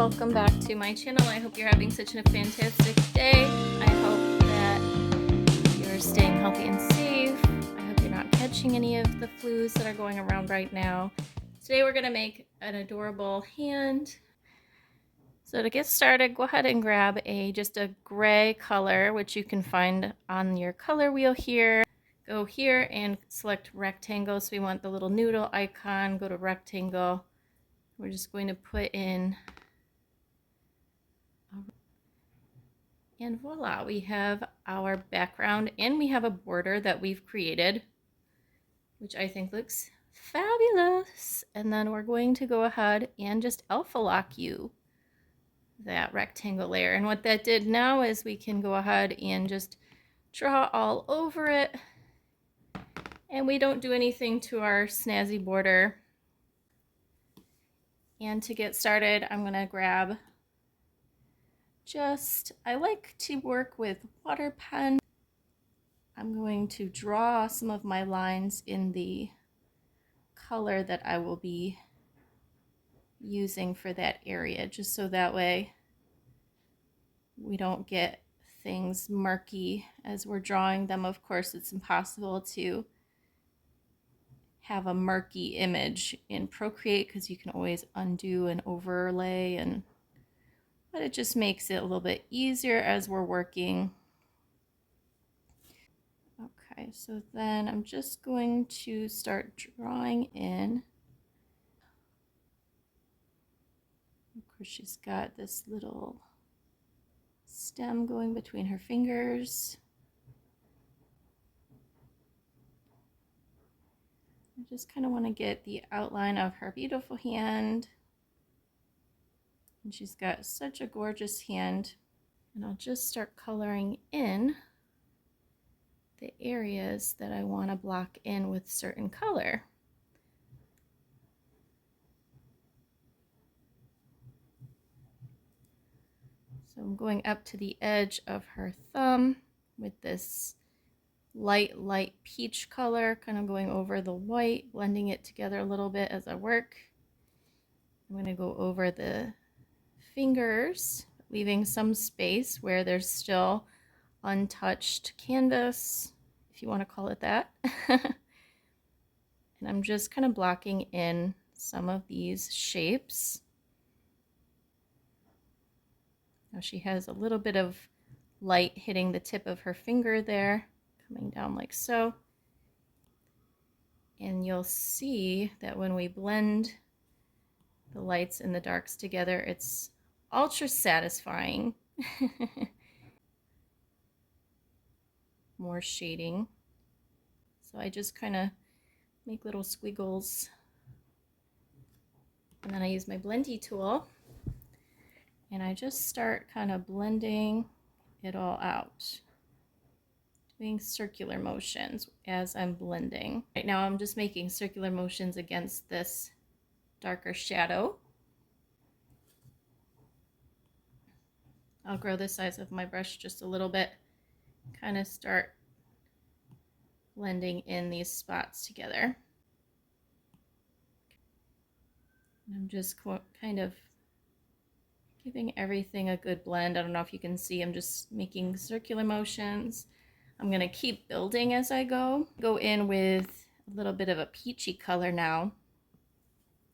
welcome back to my channel. I hope you're having such a fantastic day. I hope that you're staying healthy and safe. I hope you're not catching any of the flus that are going around right now. Today we're going to make an adorable hand. So to get started, go ahead and grab just a gray color, which you can find on your color wheel here. Go here and select rectangle. So we want the little noodle icon. Go to rectangle. We're just going to put in, and voila, we have our background and we have a border that we've created, which I think looks fabulous. And then we're going to go ahead and just alpha lock that rectangle layer. And what that did now is we can go ahead and just draw all over it. And we don't do anything to our snazzy border. And to get started, I'm going to grab I like to work with water pen. I'm going to draw some of my lines in the color that I will be using for that area, just so that way we don't get things murky as we're drawing them. Of course, it's impossible to have a murky image in Procreate because you can always undo and overlay, but it just makes it a little bit easier as we're working. Okay, so then I'm just going to start drawing in. Of course, she's got this little stem going between her fingers. I just kind of want to get the outline of her beautiful hand. And she's got such a gorgeous hand. And I'll just start coloring in the areas that I want to block in with certain color. So I'm going up to the edge of her thumb with this light peach color, kind of going over the white, blending it together a little bit as I work. I'm going to go over the fingers, leaving some space where there's still untouched canvas, if you want to call it that. And I'm just kind of blocking in some of these shapes. Now she has a little bit of light hitting the tip of her finger there, coming down like so. And you'll see that when we blend the lights and the darks together, it's ultra satisfying. More shading. So I just kind of make little squiggles. And then I use my blendy tool. And I just start kind of blending it all out. Doing circular motions as I'm blending. Right now I'm just making circular motions against this darker shadow. I'll grow the size of my brush just a little bit. Kind of start blending in these spots together. And I'm just kind of giving everything a good blend. I don't know if you can see, I'm just making circular motions. I'm going to keep building as I go. Go in with a little bit of a peachy color now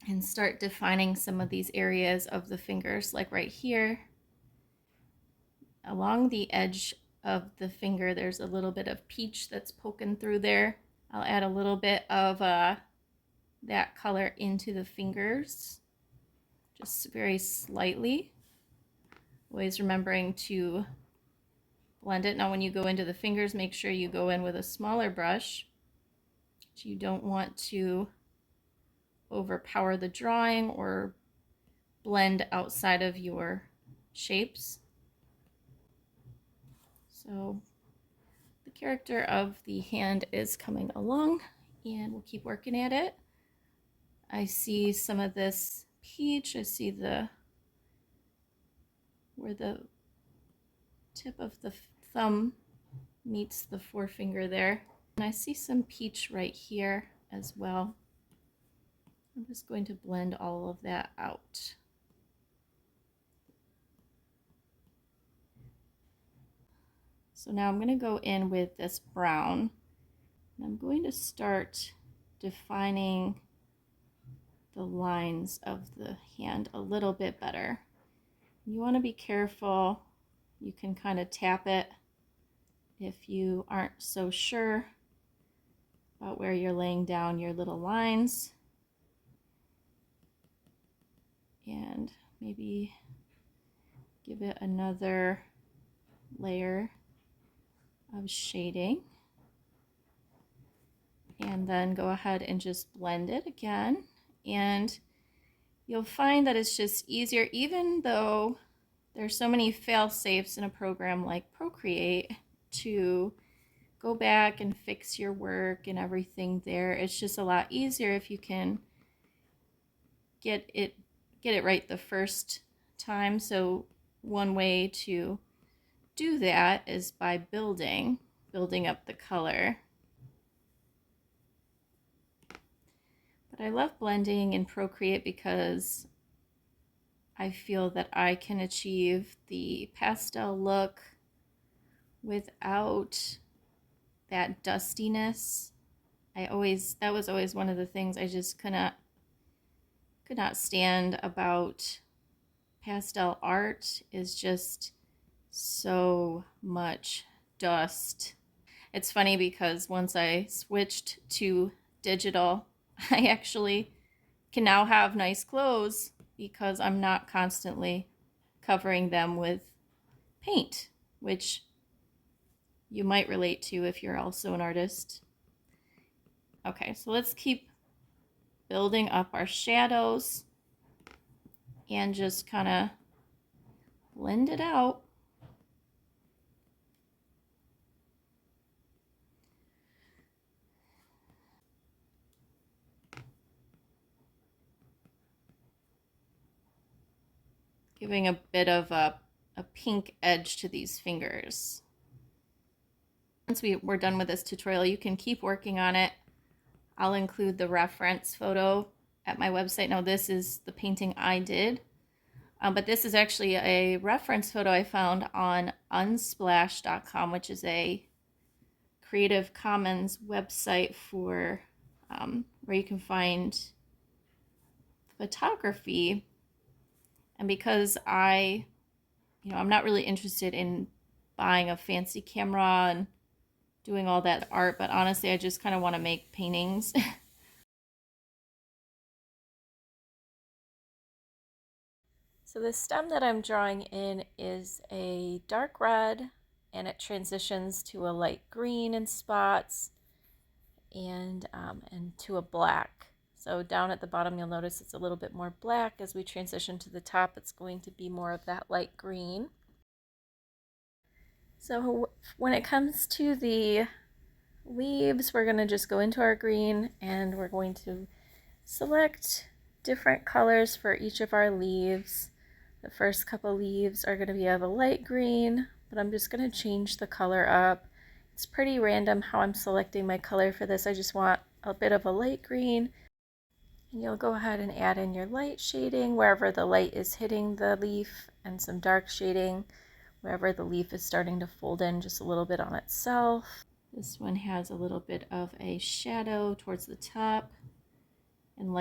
and start defining some of these areas of the fingers, like right here. Along the edge of the finger, there's a little bit of peach that's poking through there. I'll add a little bit of that color into the fingers, just very slightly. Always remembering to blend it. Now when you go into the fingers, make sure you go in with a smaller brush. You don't want to overpower the drawing or blend outside of your shapes. So the character of the hand is coming along, and we'll keep working at it. I see some of this peach. I see where the tip of the thumb meets the forefinger there. And I see some peach right here as well. I'm just going to blend all of that out. So now I'm going to go in with this brown, and I'm going to start defining the lines of the hand a little bit better. You want to be careful. You can kind of tap it if you aren't so sure about where you're laying down your little lines. And maybe give it another layer of shading. And then go ahead and just blend it again. And you'll find that it's just easier, even though there's so many fail-safes in a program like Procreate, to go back and fix your work and everything there. It's just a lot easier if you can get it right the first time. So one way to do that is by building up the color. But I love blending in Procreate because I feel that I can achieve the pastel look without that dustiness. That was always one of the things I just could not stand about pastel art, is just so much dust. It's funny because once I switched to digital, I actually can now have nice clothes because I'm not constantly covering them with paint, which you might relate to if you're also an artist. Okay, so let's keep building up our shadows and just kind of blend it out. Giving a bit of a pink edge to these fingers. Once we're done with this tutorial, you can keep working on it. I'll include the reference photo at my website. Now this is the painting I did, but this is actually a reference photo I found on unsplash.com, which is a Creative Commons website for where you can find photography. And because I'm not really interested in buying a fancy camera and doing all that art, but honestly, I just kind of want to make paintings. So the stem that I'm drawing in is a dark red, and it transitions to a light green in spots, and to a black. So down at the bottom, you'll notice it's a little bit more black. As we transition to the top, it's going to be more of that light green. So when it comes to the leaves, we're going to just go into our green, and we're going to select different colors for each of our leaves. The first couple leaves are going to be of a light green, but I'm just going to change the color up. It's pretty random how I'm selecting my color for this. I just want a bit of a light green, and you'll go ahead and add in your light shading wherever the light is hitting the leaf, and some dark shading wherever the leaf is starting to fold in just a little bit on itself. This one has a little bit of a shadow towards the top and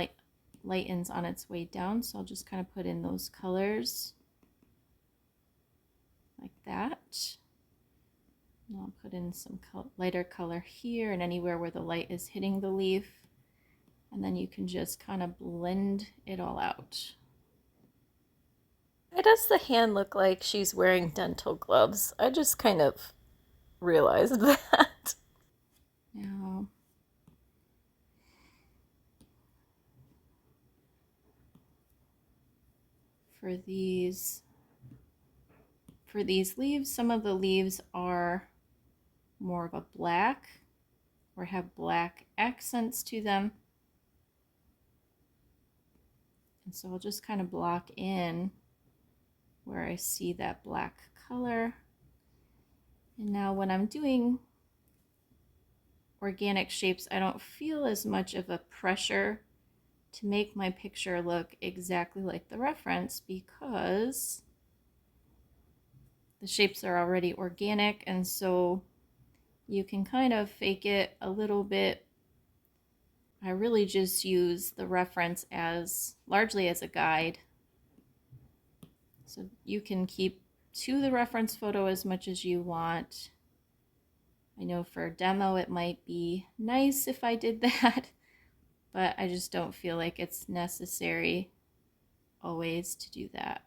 lightens on its way down, so I'll just kind of put in those colors like that. And I'll put in some lighter color here and anywhere where the light is hitting the leaf, and then you can just kind of blend it all out. Why does the hand look like she's wearing dental gloves? I just kind of realized that. Now, for these leaves, some of the leaves are more of a black or have black accents to them. And so I'll just kind of block in where I see that black color. And now when I'm doing organic shapes, I don't feel as much of a pressure to make my picture look exactly like the reference, because the shapes are already organic, and so you can kind of fake it a little bit. I really just use the reference as largely as a guide. So you can keep to the reference photo as much as you want. I know for a demo it might be nice if I did that, but I just don't feel like it's necessary always to do that.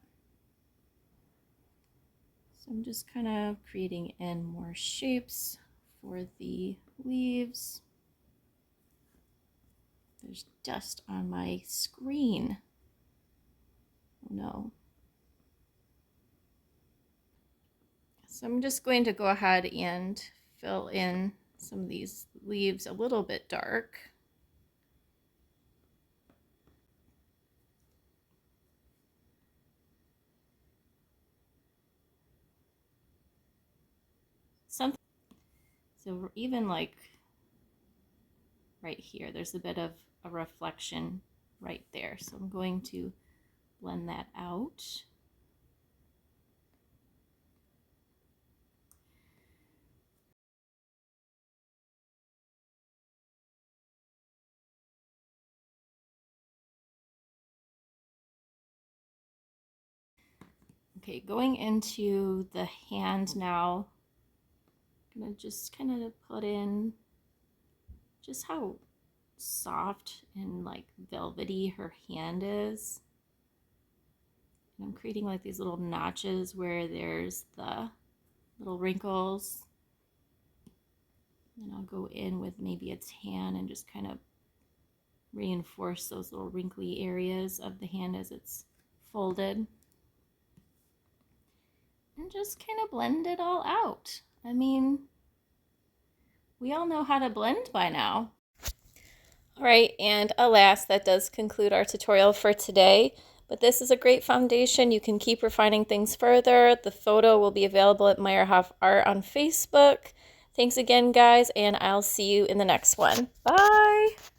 So I'm just kind of creating in more shapes for the leaves. There's dust on my screen. Oh no. So I'm just going to go ahead and fill in some of these leaves a little bit dark. So even like right here, there's a bit of a reflection right there. So I'm going to blend that out. Okay, going into the hand now, I'm gonna just kind of put in just how soft and like velvety her hand is. And I'm creating like these little notches where there's the little wrinkles. And I'll go in with maybe a tan and just kind of reinforce those little wrinkly areas of the hand as it's folded. And just kind of blend it all out. I mean, we all know how to blend by now. All right, and alas, that does conclude our tutorial for today. But this is a great foundation. You can keep refining things further. The photo will be available at Meyerhoff Art on Facebook. Thanks again, guys, and I'll see you in the next one. Bye!